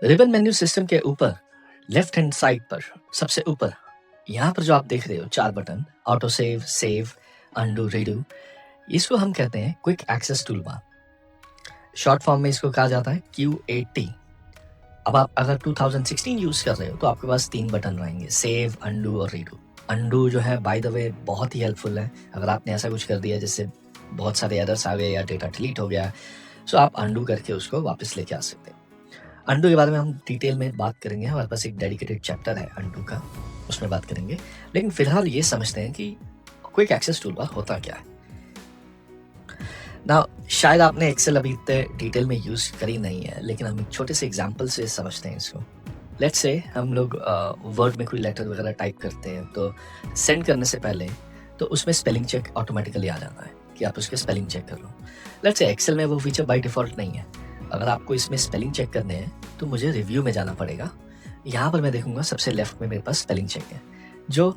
Ribbon menu system के ऊपर left hand side पर सबसे ऊपर यहाँ पर जो आप देख रहे हो 4 button, auto save, save, undo, redo, इसको हम कहते हैं quick access toolbar. Short form में इसको कहा जाता है QAT। अब आप अगर 2016 यूज कर रहे हो तो आपके पास 3 बटन रहेंगे, सेव, अनडू और रीडू। अनडू जो है बाय द वे बहुत ही हेल्पफुल है। अगर आपने ऐसा कुछ कर दिया जिससे बहुत सारे एरर्स आ गए या डेटा डिलीट हो गया, सो आप अनडू करके उसको वापस लेके आ सकते हैं। अनडू के बारे में हम डिटेल में बात करेंगे, हमारे पास एक डेडिकेटेड चैप्टर है अनडू का, उसमें बात करेंगे। लेकिन फिलहाल ये समझते हैं कि क्विक एक्सेस टूलबार होता क्या है। ना शायद आपने एक्सेल अभी इतने डिटेल में यूज करी नहीं है, लेकिन हम एक छोटे से एग्जांपल से समझते हैं इसको। लेट्स से हम लोग वर्ड में कोई लेटर वगैरह टाइप करते हैं तो सेंड करने से पहले तो उसमें स्पेलिंग चेक ऑटोमेटिकली आ जाता है कि आप उसके स्पेलिंग चेक कर लो। लेट्स से एक्सेल में वो फीचर बाय डिफॉल्ट नहीं है। अगर आपको इसमें स्पेलिंग चेक करने हैं तो मुझे रिव्यू में जाना पड़ेगा। यहाँ पर मैं देखूंगा सबसे लेफ्ट में मेरे पास स्पेलिंग चेक है, जो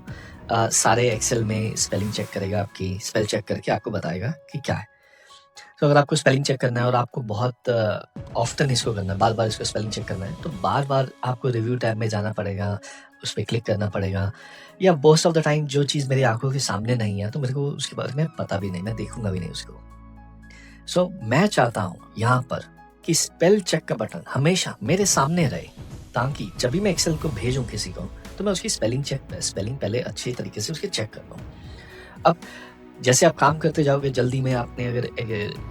सारे एक्सेल में स्पेलिंग चेक करेगा, आपकी स्पेल चेक करके आपको बताएगा कि क्या है। तो अगर आपको स्पेलिंग चेक करना है और आपको बहुत ऑफ्टन इसको करना है, बार बार इसको स्पेलिंग चेक करना है, तो बार बार आपको रिव्यू टैब में जाना पड़ेगा, उस पर क्लिक करना पड़ेगा। या मोस्ट ऑफ द टाइम जो चीज़ मेरी आंखों के सामने नहीं है तो मेरे को उसके बारे में पता भी नहीं, मैं देखूंगा भी नहीं उसको। सो मैं चाहता हूँ यहाँ पर कि स्पेल चेक का बटन हमेशा मेरे सामने रहे, ताकि जब भी मैं एक्सेल को भेजूं किसी को तो मैं उसकी स्पेलिंग पहले अच्छी तरीके से उसके चेक कर लूँ। अब जैसे आप काम करते जाओगे, जल्दी में आपने अगर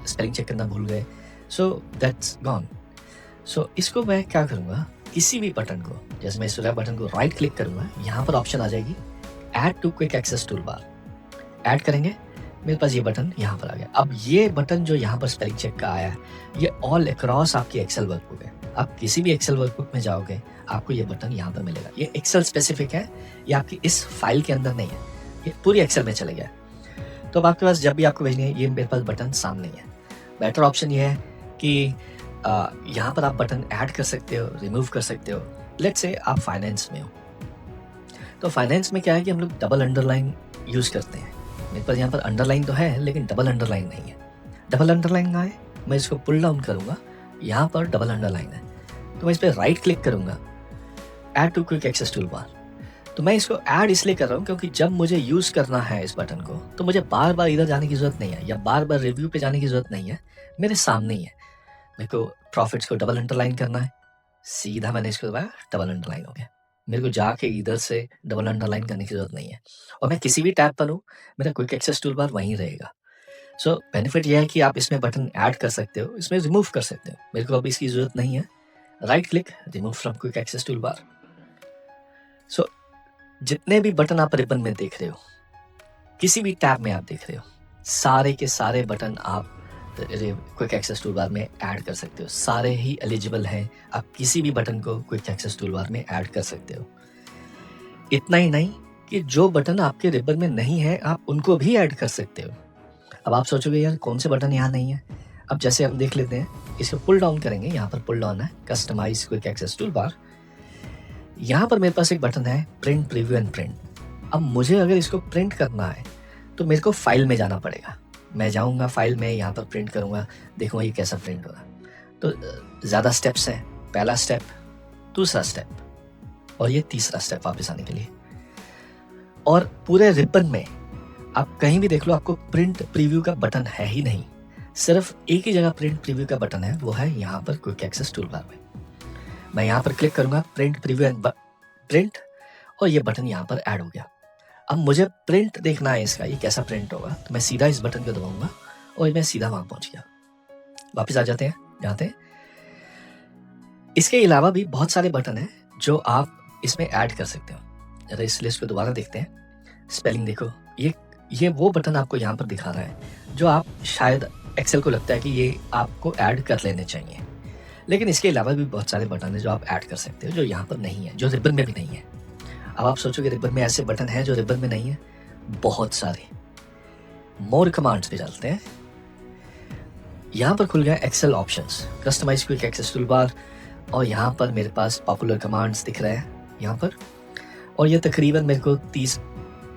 स्पेलिंग चेक करना भूल गए, सो दैट्स गॉन। सो इसको मैं क्या करूँगा, किसी भी बटन को, जैसे मैं इस बटन को राइट क्लिक करूँगा, यहाँ पर ऑप्शन आ जाएगी add to quick access toolbar. Add करेंगे, मेरे पास ये बटन यहाँ पर आ गया। अब ये बटन जो यहाँ पर स्पेलिंग चेक का आया है, ये ऑल अक्रॉस आपकी एक्सेल वर्कबुक है। आप किसी भी एक्सेल वर्कबुक में जाओगे, आपको ये बटन यहाँ पर मिलेगा। ये एक्सेल स्पेसिफिक है, ये आपकी इस फाइल के अंदर नहीं है, ये पूरी एक्सेल में चले गया। तो अब आपके पास जब भी आपको भेजनी है, ये मेरे पास बटन सामने है। बेटर ऑप्शन ये है कि यहाँ पर आप बटन ऐड कर सकते हो, रिमूव कर सकते हो। लेट्स से आप फाइनेंस में हो, तो फाइनेंस में क्या है कि हम लोग डबल अंडरलाइन यूज करते हैं। मेरे पास यहाँ पर अंडरलाइन तो है लेकिन डबल अंडरलाइन नहीं है। डबल अंडरलाइन कहाँ है, मैं इसको पुल डाउन करूंगा, यहाँ पर डबल अंडरलाइन है, तो मैं इस पर राइट क्लिक करूंगा, add to quick access toolbar. तो मैं इसको ऐड इसलिए कर रहा हूँ क्योंकि जब मुझे यूज करना है इस बटन को, तो मुझे बार बार इधर जाने की जरूरत नहीं है या बार बार रिव्यू पे जाने की जरूरत नहीं है, मेरे सामने ही है। मेरे को प्रॉफिट्स को डबल अंडरलाइन करना है, सीधा मैंने इसको दबाया, डबल अंडरलाइन हो गया। मेरे को जाके इधर से डबल अंडरलाइन करने की जरूरत नहीं है, और मैं किसी भी टैब पर हूँ, मेरा क्विक एक्सेस टूलबार वहीं रहेगा। सो बेनिफिट यह है कि आप इसमें बटन ऐड कर सकते हो, इसमें रिमूव कर सकते हो। मेरे को अभी इसकी जरूरत नहीं है, right click, remove from quick access toolbar. So जितने भी बटन आप रिबन में देख रहे हो, किसी भी टैब में आप देख रहे हो, सारे के सारे बटन आप क्विक एक्सेस टूलबार में ऐड कर सकते हो। सारे ही एलिजिबल हैं, आप किसी भी बटन को क्विक एक्सेस टूलबार में ऐड कर सकते हो। इतना ही नहीं कि जो बटन आपके रिबन में नहीं है, आप उनको भी ऐड कर सकते हो। अब आप सोचोगे यार कौन से बटन यहाँ नहीं है। अब जैसे हम देख लेते हैं, इसको पुल डाउन करेंगे, यहाँ पर पुल डाउन है कस्टमाइज क्विक एक्सेस टूलबार। यहाँ पर मेरे पास एक बटन है प्रिंट, प्रीव्यू एंड प्रिंट। अब मुझे अगर इसको प्रिंट करना है तो मेरे को फाइल में जाना पड़ेगा। मैं जाऊँगा फाइल में, यहाँ पर प्रिंट करूँगा, देखूँगा ये कैसा प्रिंट होगा। तो ज़्यादा स्टेप्स हैं, पहला स्टेप, दूसरा स्टेप और ये तीसरा स्टेप वापस आने के लिए। और पूरे रिबन में आप कहीं भी देख लो, आपको प्रिंट प्रीव्यू का बटन है ही नहीं। सिर्फ एक ही जगह प्रिंट प्रीव्यू का बटन है, वो है यहाँ पर क्विक एक्सेस टूलबार में। मैं यहाँ पर क्लिक करूंगा, प्रिंट, प्रीव्यू एंड प्रिंट, और ये बटन यहाँ पर ऐड हो गया। अब मुझे प्रिंट देखना है इसका, ये कैसा प्रिंट होगा, तो मैं सीधा इस बटन को दबाऊंगा और मैं सीधा वहां पहुंच गया। वापस आ जाते हैं, जाते हैं। इसके अलावा भी बहुत सारे बटन हैं जो आप इसमें ऐड कर सकते हो। जरा इस लिस्ट को दोबारा देखते हैं। स्पेलिंग देखो, ये वो बटन आपको यहाँ पर दिखा रहा है जो आप शायद एक्सेल को लगता है कि ये आपको ऐड कर लेने चाहिए, लेकिन इसके अलावा भी बहुत सारे बटन हैं जो आप ऐड कर सकते हो, जो यहाँ पर नहीं है, जो रिबन में भी नहीं है। अब आप सोचोगे रिबन में ऐसे बटन है जो रिबन में नहीं है, बहुत सारे। मोर कमांड्स पे चलते हैं। यहाँ पर खुल गया Excel options, customise quick access toolbar, और यहाँ पर मेरे पास पॉपुलर कमांड्स दिख रहे हैं यहाँ पर, और ये तकरीबन मेरे को 30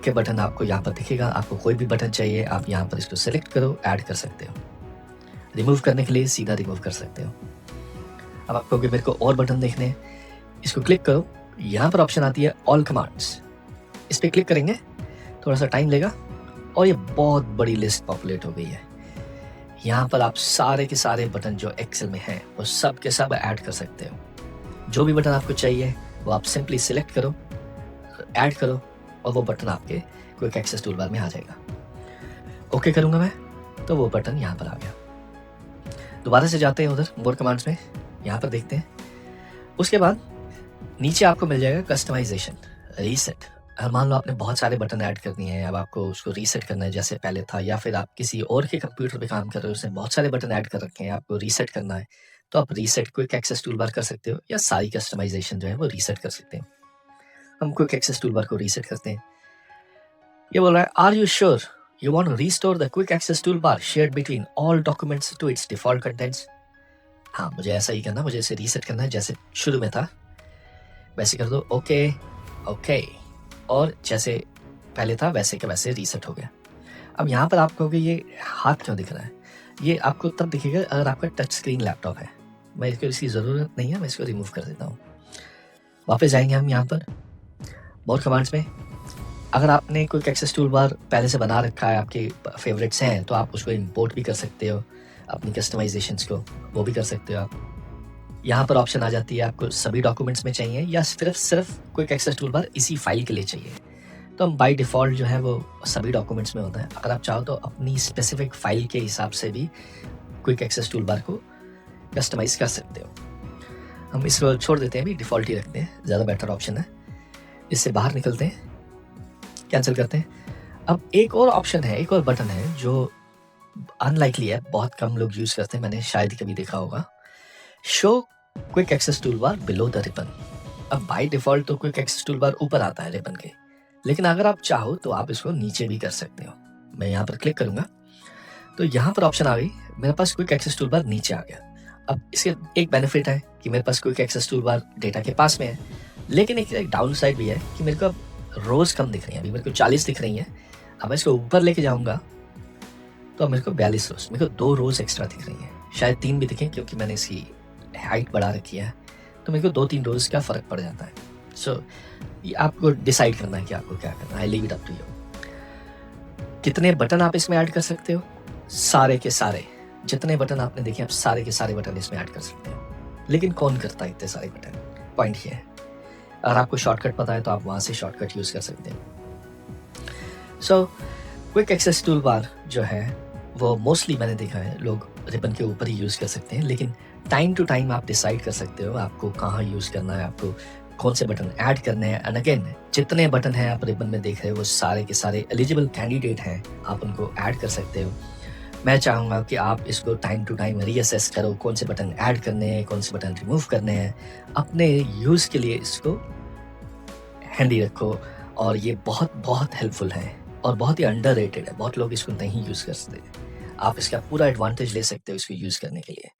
के बटन आपको यहाँ पर दिखेगा। आपको कोई भी बटन चाहिए, आप यहाँ पर इसको सिलेक्ट करो, ऐड कर सकते हो। रिमूव करने के लिए सीधा रिमूव कर सकते हो। अब आप कहोगे मेरे को और बटन देखने हैं, इसको क्लिक करो, यहाँ पर ऑप्शन आती है ऑल कमांड्स, इस पर क्लिक करेंगे, थोड़ा सा टाइम लेगा और ये बहुत बड़ी लिस्ट पॉपुलेट हो गई है। यहाँ पर आप सारे के सारे बटन जो एक्सेल में हैं वो सब के सब ऐड कर सकते हो। जो भी बटन आपको चाहिए वो आप सिंपली सिलेक्ट करो, ऐड करो और वो बटन आपके क्विक एक्सेस टूल बार में आ जाएगा। ओके करूँगा मैं तो वो बटन यहाँ पर आ गया। दोबारा से जाते हैं उधर मोर कमांड्स में, यहाँ पर देखते हैं। उसके बाद नीचे आपको मिल जाएगा कस्टमाइजेशन, रीसेट। अगर मान लो आपने बहुत सारे बटन ऐड करनी है, अब आपको उसको रीसेट करना है जैसे पहले था, या फिर आप किसी और के कंप्यूटर पे काम कर रहे हो, उसने बहुत सारे बटन ऐड कर रखे हैं, आपको रीसेट करना है, तो आप reset quick access tool bar कर सकते हो, या सारी कस्टमाइजेशन जो है वो रीसेट कर सकते हैं। हम क्विक एक्सेस टूल बार को रीसेट करते हैं। ये बोल रहा है are you sure you want to restore the quick access tool bar shared between all documents to its default contents. हाँ, मुझे ऐसा ही करना, मुझे इसे रीसेट करना है, जैसे शुरू में था वैसे कर दो। ओके ओके, और जैसे पहले था वैसे का वैसे रीसेट हो गया। अब यहाँ पर आप कहोगे ये हाथ क्यों दिख रहा है? ये आपको तब दिखेगा अगर आपका टच स्क्रीन लैपटॉप है। मैं इसको इसकी ज़रूरत नहीं है, मैं इसको रिमूव कर देता हूँ। वापस जाएंगे हम यहाँ पर मोर कमांड्स में। अगर आपने क्विक एक्सेस टूल बार पहले से बना रखा है, आपके फेवरेट्स हैं, तो आप उसको इंपोर्ट भी कर सकते हो, अपनी कस्टमाइजेशंस को वो भी कर सकते हो आप। यहाँ पर ऑप्शन आ जाती है आपको सभी डॉक्यूमेंट्स में चाहिए या सिर्फ क्विक एक्सेस टूल बार इसी फाइल के लिए चाहिए। तो हम बाय डिफ़ॉल्ट जो है वो सभी डॉक्यूमेंट्स में होता है। अगर आप चाहो तो अपनी स्पेसिफिक फाइल के हिसाब से भी क्विक एक्सेस टूल बार को कस्टमाइज़ कर सकते हो। हम इसको छोड़ देते हैं, भी डिफ़ॉल्ट ही रखते हैं, ज़्यादा बेटर ऑप्शन है। इससे बाहर निकलते हैं, कैंसिल करते हैं। अब एक और ऑप्शन है, एक और बटन है जो अनलाइकली है, बहुत कम लोग यूज़ करते हैं, मैंने शायद ही कभी देखा होगा। Show quick access tool bar below the ribbon. अब बाय डिफ़ॉल्ट तो क्विक एक्सेस टूल बार ऊपर आता है रिबन के, लेकिन अगर आप चाहो तो आप इसको नीचे भी कर सकते हो। मैं यहाँ पर क्लिक करूँगा तो यहाँ पर ऑप्शन आ गई, मेरे पास क्विक एक्सेस टूल बार नीचे आ गया। अब इसके एक बेनिफिट है कि मेरे पास quick access tool bar data के पास में है, लेकिन एक डाउन साइड भी है कि मेरे को अब रोज़ कम दिख रही है। अभी मेरे को 40 दिख रही हैं, अब मैं इसको ऊपर लेके जाऊँगा तो अब मेरे को 42 रोज़, मेरे को 2 रोज़ एक्स्ट्रा दिख रही हैं, शायद 3 भी दिखें क्योंकि मैंने इसकी हाइट बढ़ा रखी है, तो मेरे को 2-3 रोज़ का फ़र्क पड़ जाता है। सो ये आपको डिसाइड करना है कि आपको क्या करना है, leave it up to you. कितने बटन आप इसमें ऐड कर सकते हो? सारे के सारे, जितने बटन आपने देखे आप सारे के सारे बटन इसमें ऐड कर सकते हो। लेकिन कौन करता है इतने सारे बटन? पॉइंट ये है, अगर आपको शॉर्टकट पता है तो आप वहाँ से शॉर्टकट यूज़ कर सकते हो। So quick access tool bar जो है वो मोस्टली मैंने देखा है लोग रिबन के ऊपर ही यूज़ कर सकते हैं, लेकिन टाइम टू टाइम आप डिसाइड कर सकते हो आपको कहाँ यूज़ करना है, आपको कौन से बटन ऐड करने हैं। एंड अगेन, जितने बटन हैं आप रिबन में देख रहे हो वो सारे के सारे एलिजिबल कैंडिडेट हैं, आप उनको ऐड कर सकते हो। मैं चाहूँगा कि आप इसको टाइम टू टाइम रीअसेस करो, कौन से बटन ऐड करने हैं, कौन से बटन रिमूव करने हैं, अपने यूज़ के लिए इसको हैंडी रखो। और ये बहुत बहुत हेल्पफुल है और बहुत ही अंडररेटेड है, बहुत लोग इसको नहीं यूज़ करते। आप इसका पूरा एडवांटेज ले सकते हो इसको यूज़ करने के लिए।